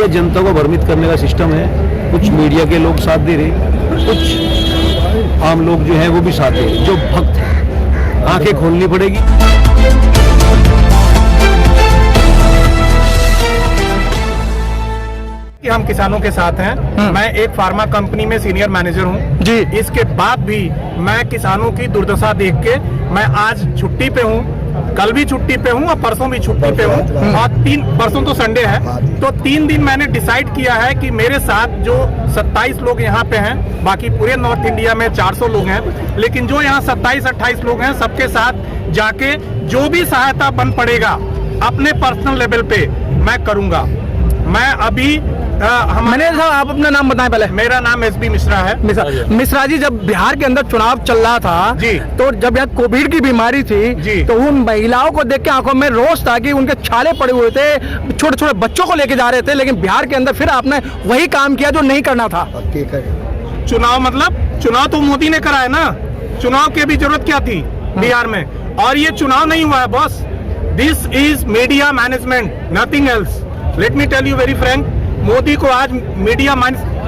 ये जनता को भ्रमित करने का सिस्टम है। कुछ मीडिया के लोग साथ दे रहे, कुछ आम लोग जो हैं वो भी साथ दे रहे। जो भक्त है आंखें खोलनी पड़ेगी। कि हम किसानों के साथ हैं। मैं एक फार्मा कंपनी में सीनियर मैनेजर हूं जी। इसके बाद भी मैं किसानों की दुर्दशा देख के मैं आज छुट्टी पे हूं, कल भी छुट्टी पे हूं और परसों भी छुट्टी पे हूं और परसों तो संडे है, तो 3 दिन मैंने डिसाइड किया है कि मेरे साथ जो 27 लोग यहाँ पे हैं, बाकी पूरे नॉर्थ इंडिया में 400 लोग हैं, लेकिन जो यहाँ 27-28 लोग हैं सबके साथ जाके जो भी सहायता बन पड़ेगा अपने पर्सनल लेवल पे मैं करूंगा। मैं अभी मैनेजर साहब, आप अपना नाम बताएं पहले। मेरा नाम एसबी मिश्रा है। मिश्रा जी, जब बिहार के अंदर चुनाव चल रहा था जी, तो जब यहाँ कोविड की बीमारी थी जी, तो उन महिलाओं को देख के आंखों में रोष था कि उनके छाले पड़े हुए थे, छोटे छोटे बच्चों को लेके जा रहे थे, लेकिन बिहार के अंदर फिर आपने वही काम किया जो नहीं करना था। चुनाव मतलब चुनाव तो मोदी ने कराया ना, चुनाव की भी जरूरत क्या थी बिहार में? और ये चुनाव नहीं हुआ है boss, this is media management, nothing else. Let me tell you very frank, Modi को आज मीडिया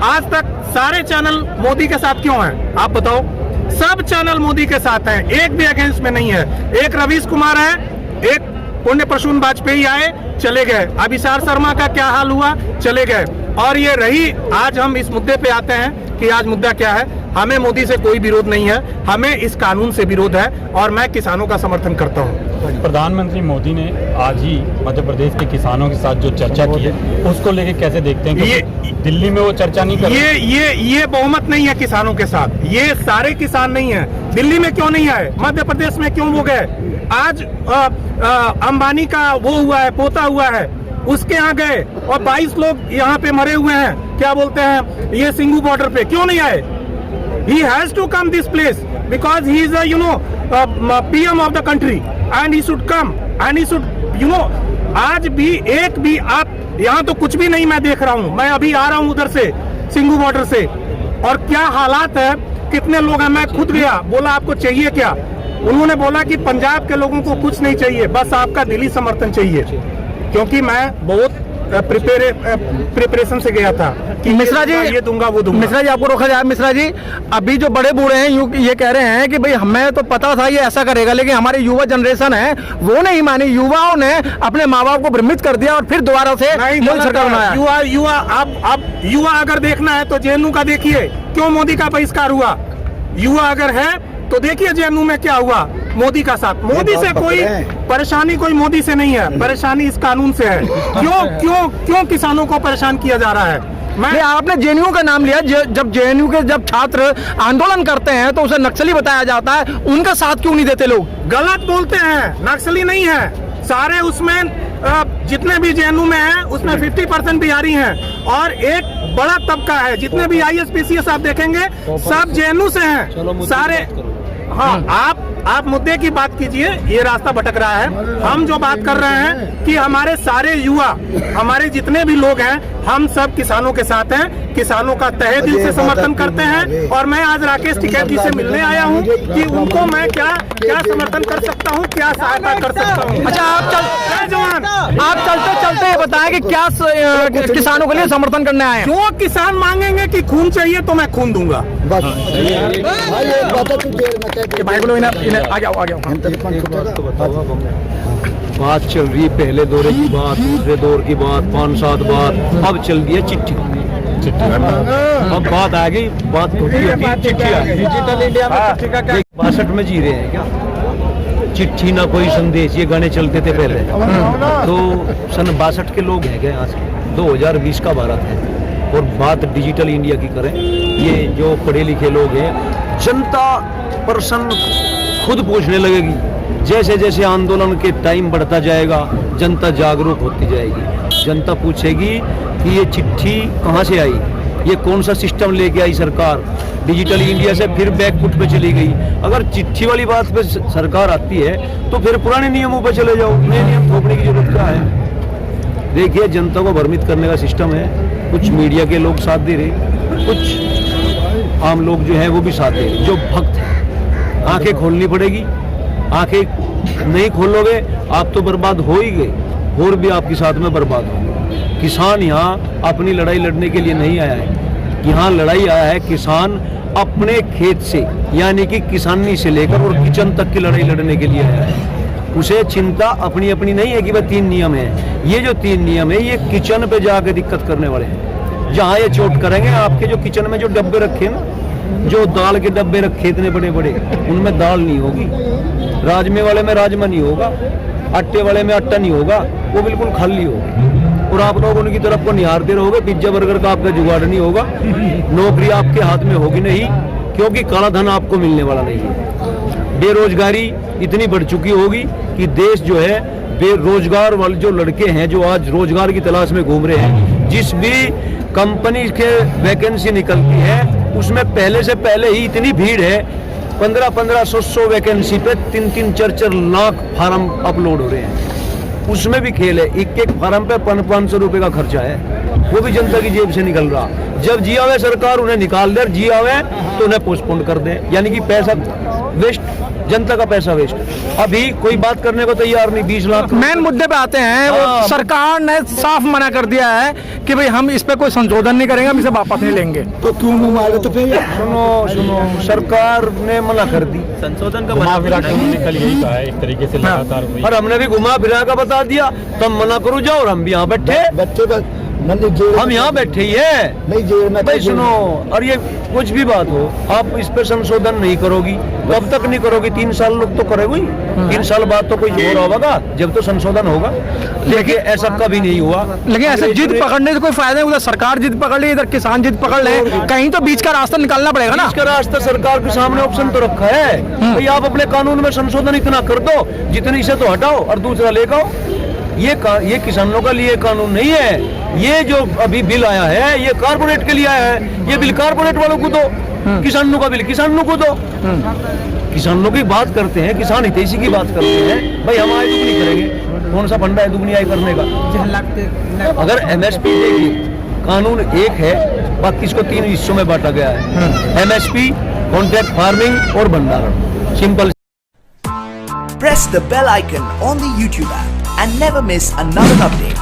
आज तक सारे चैनल मोदी के साथ क्यों हैं? आप बताओ। सब चैनल मोदी के साथ हैं, एक भी अगेंस्ट में नहीं है। एक रवीश कुमार है, एक पुण्य प्रसून वाजपेयी आए चले गए, अभिसार शर्मा का क्या हाल हुआ, चले गए। और ये रही, आज हम इस मुद्दे पे आते हैं कि आज मुद्दा क्या है। हमें मोदी से कोई विरोध नहीं है, हमें इस कानून से विरोध है और मैं किसानों का समर्थन करता हूँ। प्रधानमंत्री मोदी ने आज ही मध्य प्रदेश के किसानों के साथ जो चर्चा की है उसको लेके कैसे देखते हैं? ये दिल्ली में वो चर्चा नहीं कर रहे। ये बहुमत नहीं है किसानों के साथ, ये सारे किसान नहीं है। दिल्ली में क्यों नहीं आए, मध्य प्रदेश में क्यों वो गए? आज अंबानी का वो हुआ है, पोता हुआ है, उसके यहाँ गए और 22 लोग यहाँ पे मरे हुए हैं, क्या बोलते हैं, ये सिंगू बॉर्डर पे क्यों नहीं आए? He has to come this place because he is a PM of the country and he should come and he should आज भी एक भी आप यहाँ तो कुछ भी नहीं मैं देख रहा हूँ। मैं अभी आ रहा हूँ उधर से सिंगू बॉर्डर से और क्या हालात है, कितने लोग हैं। मैं खुद गया, बोला आपको चाहिए क्या? उन्होंने बोला कि पंजाब के लोगों को कुछ नहीं चाहिए, बस आपका दिली समर्थन चाहिए। क्योंकि मैं बहुत प्रिपरेशन से गया था कि मिश्रा जी ये दूंगा वो दूंगा। मिश्रा जी, आपको रोका जाए। मिश्रा जी, अभी जो बड़े बूढ़े हैं ये कह रहे हैं कि भाई हमें तो पता था ये ऐसा करेगा, लेकिन हमारी युवा जनरेशन है वो नहीं मानी। युवाओं ने अपने माँ बाप को भ्रमित कर दिया और फिर दोबारा से सरकार बनाया। युवा अगर देखना है तो जेएनयू का देखिए, क्यों मोदी का बहिष्कार हुआ। युवा अगर है तो देखिए जेएनयू में क्या हुआ मोदी का साथ। मोदी से कोई परेशानी, कोई मोदी से नहीं है, परेशानी इस कानून से है। क्यों किसानों को परेशान किया जा रहा है? आपने जेएनयू का नाम लिया, जब जेएनयू के जब छात्र आंदोलन करते हैं तो उसे नक्सली बताया जाता है, उनका साथ क्यों नहीं देते लोग? गलत बोलते हैं, नक्सली नहीं है सारे। उसमें जितने भी जेएनयू में हैं उसमें 50% बिहारी हैं और एक बड़ा तबका है। जितने भी IAS PCS आप देखेंगे सब जेएनयू से हैं सारे। हाँ, आप मुद्दे की बात कीजिए, ये रास्ता भटक रहा है। हम जो बात कर रहे हैं कि हमारे सारे युवा, हमारे जितने भी लोग हैं, हम सब किसानों के साथ हैं, किसानों का तहे दिल से समर्थन करते हैं। और मैं आज राकेश टिकैत जी से मिलने आया हूं कि उनको मैं क्या समर्थन कर सकता हूं, क्या सहायता कर सकता हूं। अच्छा, आप चलते चलते बताएं कि क्या किसानों के लिए समर्थन करने आए हैं? जो किसान मांगेंगे कि खून चाहिए तो मैं खून दूंगा। बात चल रही है पहले दौर की बात, दूसरे दौर की बात, 5-7 बात, अब चल रही है चिट्ठी। अब बात आ गई, बात चिट्ठी आ गई। डिजिटल इंडिया में चिट्ठी का क्या? 62 में जी रहे हैं क्या? चिट्ठी ना कोई संदेश, ये गाने चलते थे पहले। तो सन 62 के लोग हैं क्या? आज 2020 का भारत है और बात डिजिटल इंडिया की करें, ये जो पढ़े लिखे लोग हैं, जनता पर्सन खुद पूछने लगेगी। जैसे जैसे आंदोलन के टाइम बढ़ता जाएगा जनता जागरूक होती जाएगी। जनता पूछेगी कि ये चिट्ठी कहाँ से आई, ये कौन सा सिस्टम लेके आई सरकार, डिजिटल इंडिया से फिर बैकफुट पे चली गई। अगर चिट्ठी वाली बात पे सरकार आती है तो फिर पुराने नियमों पे चले जाओ, नए नियम थोपने की जरूरत क्या है? देखिए, जनता को भ्रमित करने का सिस्टम है। कुछ मीडिया के लोग साथ दे रहे, कुछ आम लोग जो हैं वो भी साथ दे रहे। जो भक्त है आंखें खोलनी पड़ेगी। आंखें नहीं खोलोगे आप तो बर्बाद हो ही गए, और भी आपके साथ में बर्बाद होंगे। किसान यहाँ अपनी लड़ाई लड़ने के लिए नहीं आया है। यहाँ लड़ाई आया है किसान अपने खेत से, यानी कि किसानी से लेकर और किचन तक की लड़ाई लड़ने के लिए आया है। उसे चिंता अपनी अपनी नहीं है कि वह 3 नियम है। ये जो 3 नियम है ये किचन पे जाकर दिक्कत करने वाले हैं। जहाँ ये चोट करेंगे आपके जो किचन में जो डब्बे रखे ना, जो दाल के डब्बे रखे इतने बड़े बड़े, उनमें दाल नहीं होगी, राजमे वाले में राजमा नहीं होगा, आटे वाले में आटा नहीं होगा, वो बिल्कुल खाली होगा। और आप लोग उनकी तरफ को निहारते रहोगे, पिज्जा बर्गर का आपका जुगाड़ नहीं होगा, नौकरी आपके हाथ में होगी नहीं, क्योंकि काला धन आपको मिलने वाला नहीं है। बेरोजगारी इतनी बढ़ चुकी होगी कि देश जो है बेरोजगार वाले जो लड़के हैं जो आज रोजगार की तलाश में घूम रहे हैं, जिस भी कंपनी के वैकेंसी निकलती है उसमें पहले से पहले ही इतनी भीड़ है, 1500 वैकेंसी पे 3-3, 4-4 लाख फार्म अपलोड हो रहे हैं। उसमें भी खेल है, एक फार्म पे 500 रुपए का खर्चा है, वो भी जनता की जेब से निकल रहा। जब जी आवे सरकार उन्हें निकाल दे, जी आवे तो उन्हें पोस्टपोन कर दे, यानी कि पैसा वेस्ट, जनता का पैसा वेस्ट। अभी कोई बात करने को तैयार नहीं। 20 लाख मेन मुद्दे पे आते हैं। वो सरकार ने साफ मना कर दिया है कि भाई हम इस पे कोई संशोधन नहीं करेंगे, हम इसे वापस नहीं लेंगे। तो क्यों मुंह मारे? तो फिर सुनो सरकार ने मना कर दी, संशोधन का घुमा फिरा के उन्होंने कल यही कहा है एक तरीके से लगातार हुई। और हमने भी घुमा फिरा का बता दिया, तब मना करो जाओ, और हम भी यहाँ बैठे, बच्चों का हम यहाँ बैठे ही है। नहीं जेल में भाई सुनो, और ये कुछ भी बात हो, आप इस पे संशोधन नहीं करोगी, कब तक नहीं करोगी? 3 साल लोग तो करेगी, 3 साल बाद तो कोई हो रहा होगा जब तो संशोधन होगा। लेकिन ऐसा कभी नहीं हुआ। लेकिन ऐसे जिद पकड़ने से कोई फायदा नहीं। उधर सरकार जिद पकड़ ली, इधर किसान जिद पकड़ ले, कहीं तो बीच का रास्ता निकालना पड़ेगा ना। इसका रास्ता सरकार के सामने ऑप्शन तो रखा है भाई, आप अपने कानून में संशोधन इतना कर दो जितनी से तो हटाओ और दूसरा लेकर आओ। ये किसानों का लिए कानून नहीं है। ये जो अभी बिल आया है ये कारपोरेट के लिए आया है। ये बिल कारपोरेट वालों को दो, किसानों का बिल किसानों को दो। किसानों की बात करते हैं, किसान हितैषी की बात करते हैं, भाई हम आय दुगनी करेंगे। कौन सा फंडा है दुगनी आय करने का? अगर MSP देखिए, कानून एक है, बाकी इसको 3 हिस्सों में बांटा गया है, MSP, कॉन्ट्रैक्ट फार्मिंग और भंडारण। Simple. Press the bell icon on the YouTube app and never miss another update.